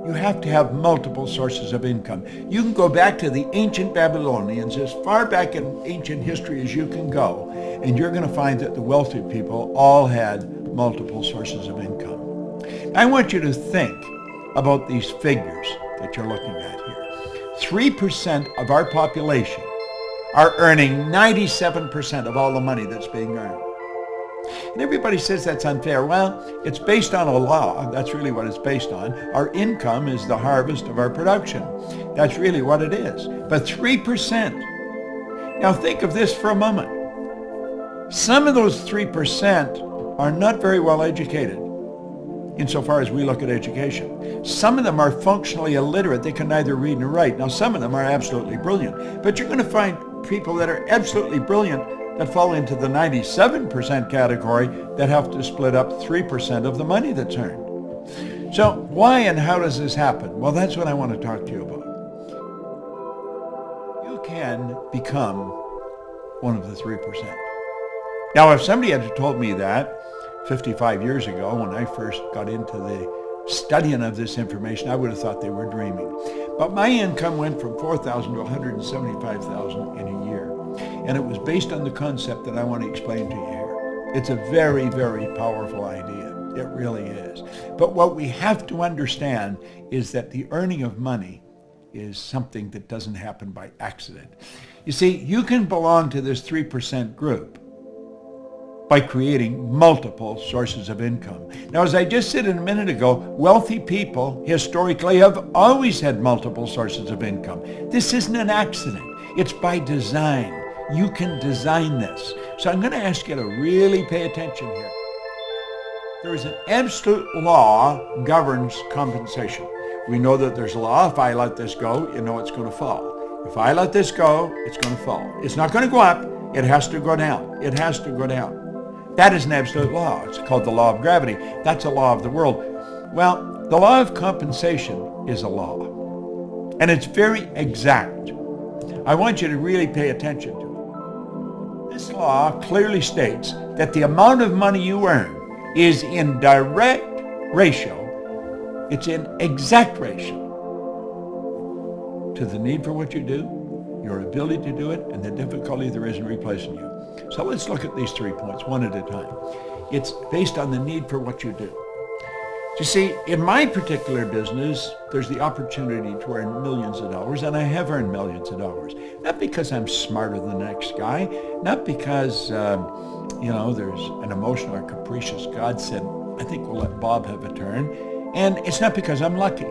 You have to have multiple sources of income. You can go back to the ancient Babylonians, as far back in ancient history as you can go, and you're going to find that the wealthy people all had multiple sources of income. I want you to think about these figures that you're looking at here. 3% of our population are earning 97% of all the money that's being earned. And everybody says that's unfair. Well, it's based on a law. That's really what it's based on. Our income is the harvest of our production. That's really what it is. But 3%. Now think of this for a moment. Some of those 3% are not very well educated insofar as we look at education. Some of them are functionally illiterate. They can neither read nor write. Now some of them are absolutely brilliant. But you're going to find people that are absolutely brilliant that fall into the 97% category that have to split up 3% of the money that's earned. So why and how does this happen? Well, that's what I want to talk to you about. You can become one of the 3%. Now, if somebody had told me that 55 years ago when I first got into the studying of this information, I would have thought they were dreaming. But my income went from $4,000 to $175,000 in a year. And it was based on the concept that I want to explain to you here. It's a very, very powerful idea. It really is. But what we have to understand is that the earning of money is something that doesn't happen by accident. You see, you can belong to this 3% group by creating multiple sources of income. Now, as I just said a minute ago, wealthy people historically have always had multiple sources of income. This isn't an accident. It's by design. You can design this. So I'm going to ask you to really pay attention here. There is an absolute law governs compensation. We know that there's a law. If I let this go, you know it's going to fall. If I let this go, it's going to fall. It's not going to go up. It has to go down. It has to go down. That is an absolute law. It's called the law of gravity. That's a law of the world. Well, the law of compensation is a law. And it's very exact. I want you to really pay attention to it. This law clearly states that the amount of money you earn is in direct ratio, it's in exact ratio to the need for what you do, your ability to do it, and the difficulty there is in replacing you. So let's look at these 3 points one at a time. It's based on the need for what you do. You see, in my particular business, there's the opportunity to earn millions of dollars, and I have earned millions of dollars. Not because I'm smarter than the next guy, not because, there's an emotional or capricious God said, I think we'll let Bob have a turn. And it's not because I'm lucky.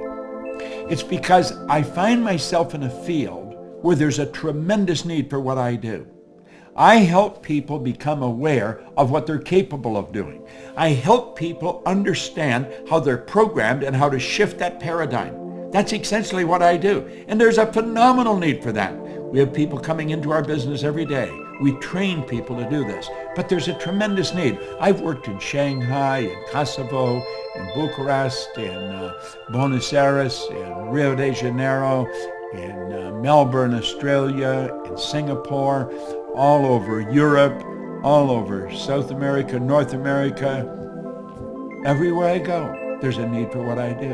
It's because I find myself in a field where there's a tremendous need for what I do. I help people become aware of what they're capable of doing. I help people understand how they're programmed and how to shift that paradigm. That's essentially what I do. And there's a phenomenal need for that. We have people coming into our business every day. We train people to do this. But there's a tremendous need. I've worked in Shanghai, in Kosovo, in Bucharest, in Buenos Aires, in Rio de Janeiro, in Melbourne, Australia, in Singapore, all over Europe, all over South America, North America. Everywhere I go, there's a need for what I do.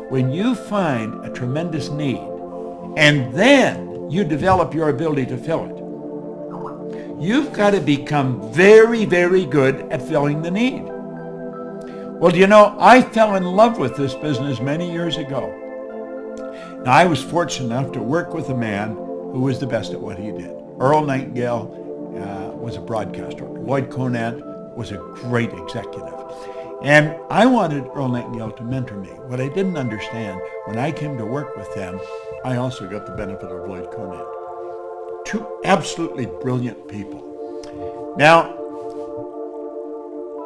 When you find a tremendous need, and then you develop your ability to fill it, you've got to become very, very good at filling the need. Well, I fell in love with this business many years ago. Now, I was fortunate enough to work with a man who was the best at what he did. Earl Nightingale was a broadcaster. Lloyd Conant was a great executive. And I wanted Earl Nightingale to mentor me. What I didn't understand, when I came to work with them, I also got the benefit of Lloyd Conant. Two absolutely brilliant people. Now,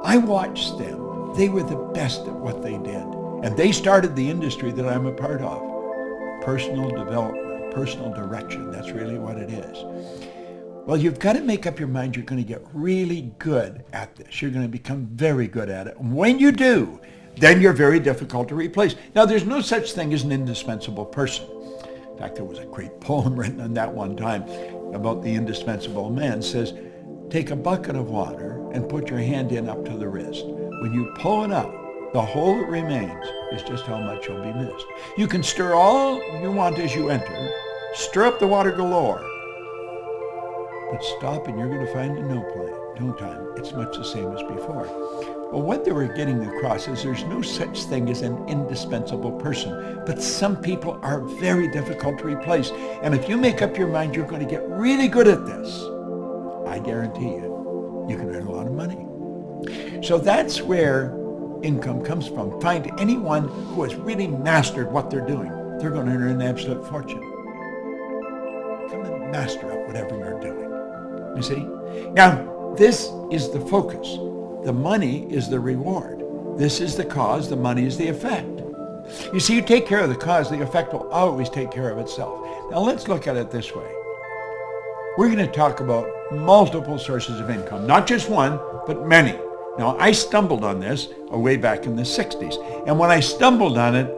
I watched them. They were the best at what they did. And they started the industry that I'm a part of. Personal development, personal direction. That's really what it is. Well, you've got to make up your mind you're going to get really good at this. You're going to become very good at it. And when you do, then you're very difficult to replace. Now, there's no such thing as an indispensable person. In fact, there was a great poem written on that one time about the indispensable man. It says, take a bucket of water and put your hand in up to the wrist. When you pull it up, The whole that remains is just how much you'll be missed. You can stir all you want as you enter, stir up the water galore, but stop and you're going to find in no time. It's much the same as before. Well, what they were getting across is there's no such thing as an indispensable person, but some people are very difficult to replace. And if you make up your mind you're going to get really good at this, I guarantee you can earn a lot of money. So that's where income comes from. Find anyone who has really mastered what they're doing. They're going to earn an absolute fortune. Come and master up whatever you're doing. You see? Now, this is the focus. The money is the reward. This is the cause. The money is the effect. You see, you take care of the cause, the effect will always take care of itself. Now, let's look at it this way. We're going to talk about multiple sources of income. Not just one, but many. Now, I stumbled on this way back in the 60s. And when I stumbled on it,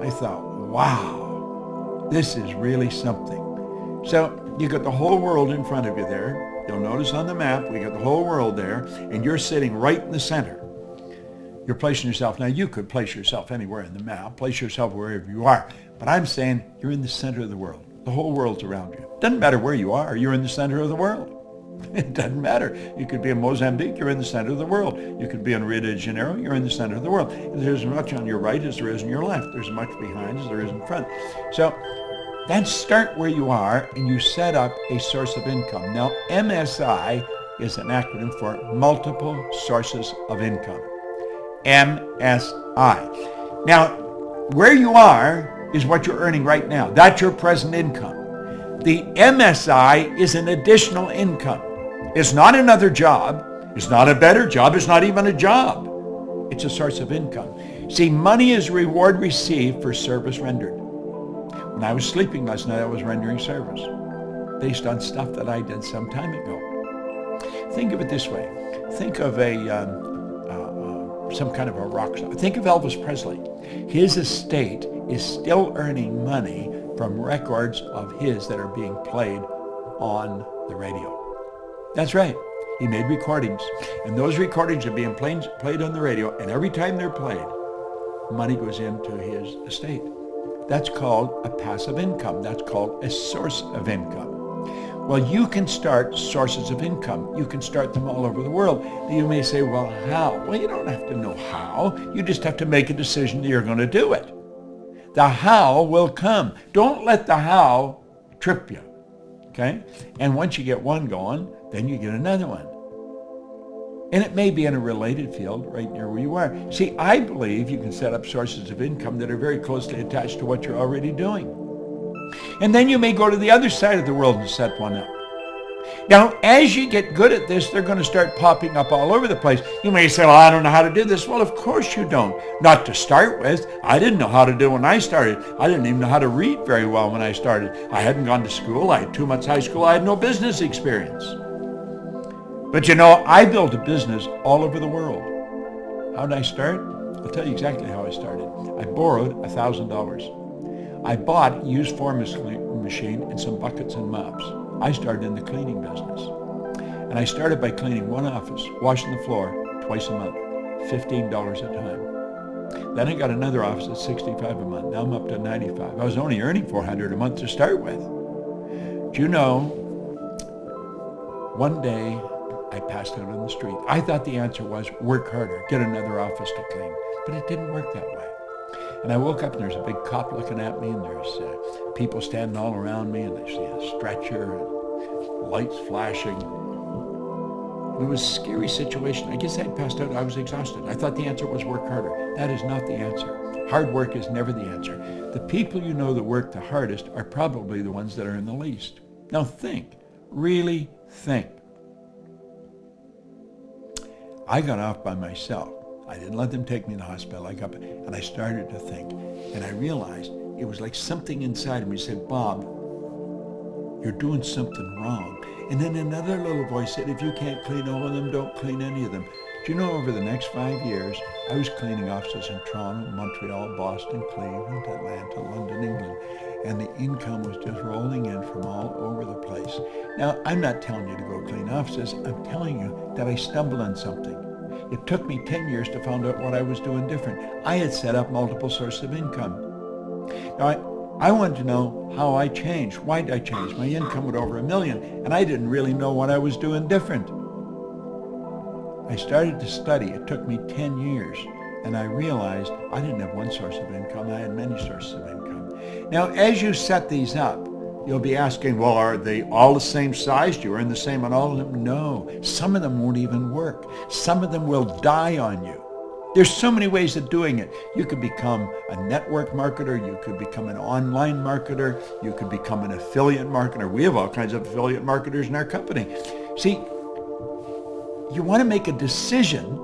I thought, wow, this is really something. So you got the whole world in front of you there. You'll notice on the map, we got the whole world there, and you're sitting right in the center. You're placing yourself. Now, you could place yourself anywhere in the map. Place yourself wherever you are. But I'm saying you're in the center of the world. The whole world's around you. Doesn't matter where you are. You're in the center of the world. It doesn't matter. You could be in Mozambique, you're in the center of the world. You could be in Rio de Janeiro, you're in the center of the world. And there's as much on your right as there is on your left. There's as much behind as there is in front. So then start where you are and you set up a source of income. Now, MSI is an acronym for Multiple Sources of Income. MSI. Now, where you are is what you're earning right now. That's your present income. The MSI is an additional income. It's not another job. It's not a better job. It's not even a job. It's a source of income. See, money is reward received for service rendered. When I was sleeping last night, I was rendering service based on stuff that I did some time ago. Think of it this way. Think of some kind of a rock star. Think of Elvis Presley. His estate is still earning money from records of his that are being played on the radio. That's right. He made recordings, and those recordings are being played on the radio, and every time they're played, money goes into his estate. That's called a passive income. That's called a source of income. Well, you can start sources of income. You can start them all over the world. You may say, well, how? Well, you don't have to know how. You just have to make a decision that you're going to do it. The how will come. Don't let the how trip you, okay? And once you get one going, then you get another one. And it may be in a related field right near where you are. See, I believe you can set up sources of income that are very closely attached to what you're already doing. And then you may go to the other side of the world and set one up. Now, as you get good at this, they're going to start popping up all over the place. You may say, well, I don't know how to do this. Well, of course you don't. Not to start with. I didn't know how to do it when I started. I didn't even know how to read very well when I started. I hadn't gone to school. I had 2 months high school. I had no business experience. But you know, I built a business all over the world. How did I start? I'll tell you exactly how I started. I borrowed $1,000. I bought a used forming machine and some buckets and mops. I started in the cleaning business. And I started by cleaning one office, washing the floor twice a month, $15 a time. Then I got another office at $65 a month. Now I'm up to $95. I was only earning $400 a month to start with. Do you know, one day I passed out on the street. I thought the answer was work harder, get another office to clean. But it didn't work that way. And I woke up and there's a big cop looking at me and there's people standing all around me and I see a stretcher and lights flashing. It was a scary situation. I guess I'd passed out. I was exhausted. I thought the answer was work harder. That is not the answer. Hard work is never the answer. The people you know that work the hardest are probably the ones that are in the least. Now think. Really think. I got off by myself. I didn't let them take me to the hospital. I got up and I started to think. And I realized it was like something inside of me said, Bob, you're doing something wrong. And then another little voice said, if you can't clean all of them, don't clean any of them. Do you know, over the next 5 years, I was cleaning offices in Toronto, Montreal, Boston, Cleveland, Atlanta, London, England. And the income was just rolling in from all over the place. Now, I'm not telling you to go clean offices. I'm telling you that I stumbled on something. It took me 10 years to find out what I was doing different. I had set up multiple sources of income. Now, I wanted to know how I changed. Why did I change? My income was over $1 million, and I didn't really know what I was doing different. I started to study. It took me 10 years, and I realized I didn't have one source of income. I had many sources of income. Now, as you set these up, you'll be asking, well, are they all the same size? Do you earn the same on all of them? No. Some of them won't even work. Some of them will die on you. There's so many ways of doing it. You could become a network marketer. You could become an online marketer. You could become an affiliate marketer. We have all kinds of affiliate marketers in our company. See, you want to make a decision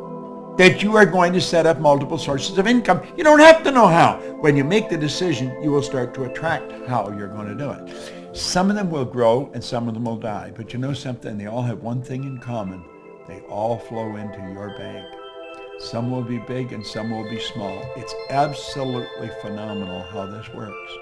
that you are going to set up multiple sources of income. You don't have to know how. When you make the decision, you will start to attract how you're going to do it. Some of them will grow and some of them will die. But you know something? They all have one thing in common. They all flow into your bank. Some will be big and some will be small. It's absolutely phenomenal how this works.